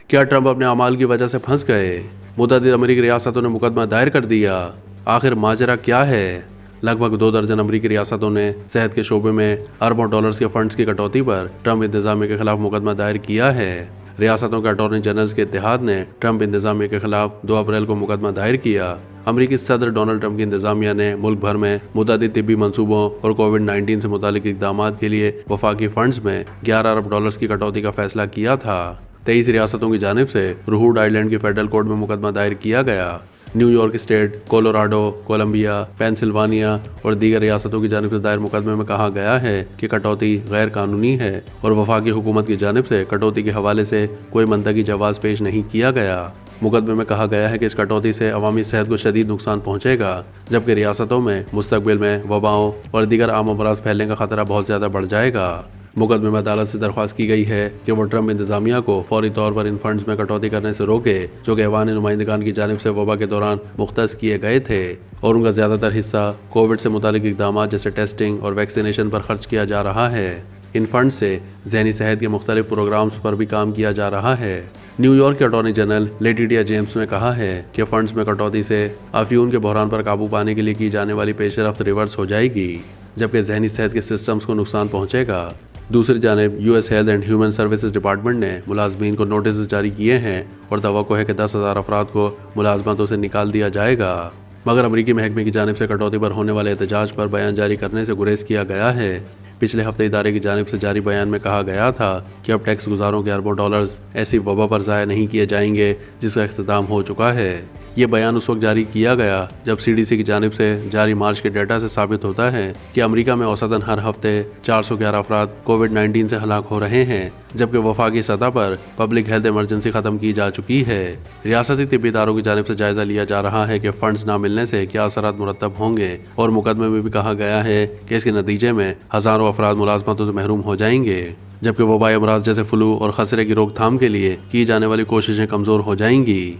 کیا ٹرمپ اپنے اعمال کی وجہ سے پھنس گئے؟ متعدد امریکی ریاستوں نے مقدمہ دائر کر دیا۔ آخر ماجرا کیا ہے؟ لگ بھگ 2 درجن امریکی ریاستوں نے صحت کے شعبے میں اربوں ڈالرز کے فنڈز کی کٹوتی پر ٹرمپ انتظامیہ کے خلاف مقدمہ دائر کیا ہے۔ ریاستوں کے اٹارنی جنرلز کے اتحاد نے ٹرمپ انتظامیہ کے خلاف 2 اپریل کو مقدمہ دائر کیا۔ امریکی صدر ڈونلڈ ٹرمپ کی انتظامیہ نے ملک بھر میں متعدد طبی منصوبوں اور کووڈ-19 سے متعلق اقدامات کے لیے وفاقی فنڈز میں 11 ارب ڈالرز کی کٹوتی کا فیصلہ کیا تھا۔ 23 ریاستوں کی جانب سے روڈ آئی لینڈ کی فیڈرل کورٹ میں مقدمہ دائر کیا گیا۔ New York state, Colorado, Columbia, Pennsylvania اور دیگر ریاستوں کی جانب سے دائر مقدمے میں کہا گیا ہے کہ کٹوتی غیر قانونی ہے اور وفاقی حکومت کی جانب سے کٹوتی کے حوالے سے کوئی منطقی جواز پیش نہیں کیا گیا۔ مقدمے میں کہا گیا ہے کہ اس کٹوتی سے عوامی صحت کو شدید نقصان پہنچے گا، جبکہ ریاستوں میں مستقبل میں وباؤں اور دیگر عام امراض پھیلنے کا خطرہ بہت زیادہ بڑھ جائے گا۔ مقدمے میں عدالت سے درخواست کی گئی ہے کہ وہ ٹرمپ انتظامیہ کو فوری طور پر ان فنڈز میں کٹوتی کرنے سے روکے جو کہ ایوان نمائندگان کی جانب سے وبا کے دوران مختص کیے گئے تھے اور ان کا زیادہ تر حصہ کووڈ سے متعلق اقدامات جیسے ٹیسٹنگ اور ویکسینیشن پر خرچ کیا جا رہا ہے۔ ان فنڈ سے ذہنی صحت کے مختلف پروگرامز پر بھی کام کیا جا رہا ہے۔ نیو یارک کے اٹارنی جنرل لیٹیٹیا جیمز نے کہا ہے کہ فنڈز میں کٹوتی سے افیون کے بحران پر قابو پانے کے لیے کی جانے والی پیش رفت ریورس ہو جائے گی، جبکہ ذہنی صحت کے سسٹمز کو نقصان پہنچے گا۔ دوسری جانب U S health and human services department نے ملازمین کو نوٹسز جاری کیے ہیں اور توقع ہے کہ 10,000 افراد کو ملازمتوں سے نکال دیا جائے گا، مگر امریکی محکمے کی جانب سے کٹوتی پر ہونے والے احتجاج پر بیان جاری کرنے سے گریز کیا گیا ہے۔ پچھلے ہفتے ادارے کی جانب سے جاری بیان میں کہا گیا تھا کہ اب ٹیکس گزاروں کے اربوں ڈالرز ایسی وبا پر ضائع نہیں کیے جائیں گے جس کا اختتام ہو چکا ہے۔ یہ بیان اس وقت جاری کیا گیا جب CDC کی جانب سے جاری مارچ کے ڈیٹا سے ثابت ہوتا ہے کہ امریکہ میں اوسطاً ہر ہفتے 411 افراد کووڈ-19 سے ہلاک ہو رہے ہیں، جبکہ وفاقی سطح پر پبلک ہیلتھ ایمرجنسی ختم کی جا چکی ہے۔ ریاستی طبی اداروں کی جانب سے جائزہ لیا جا رہا ہے کہ فنڈز نہ ملنے سے کیا اثرات مرتب ہوں گے اور مقدمے میں بھی کہا گیا ہے کہ اس کے نتیجے میں ہزاروں افراد ملازمتوں سے محروم ہو جائیں گے، جبکہ وبائی امراض جیسے فلو اور خسرے کی روک تھام کے لیے کی جانے والی کوششیں کمزور ہو جائیں گی۔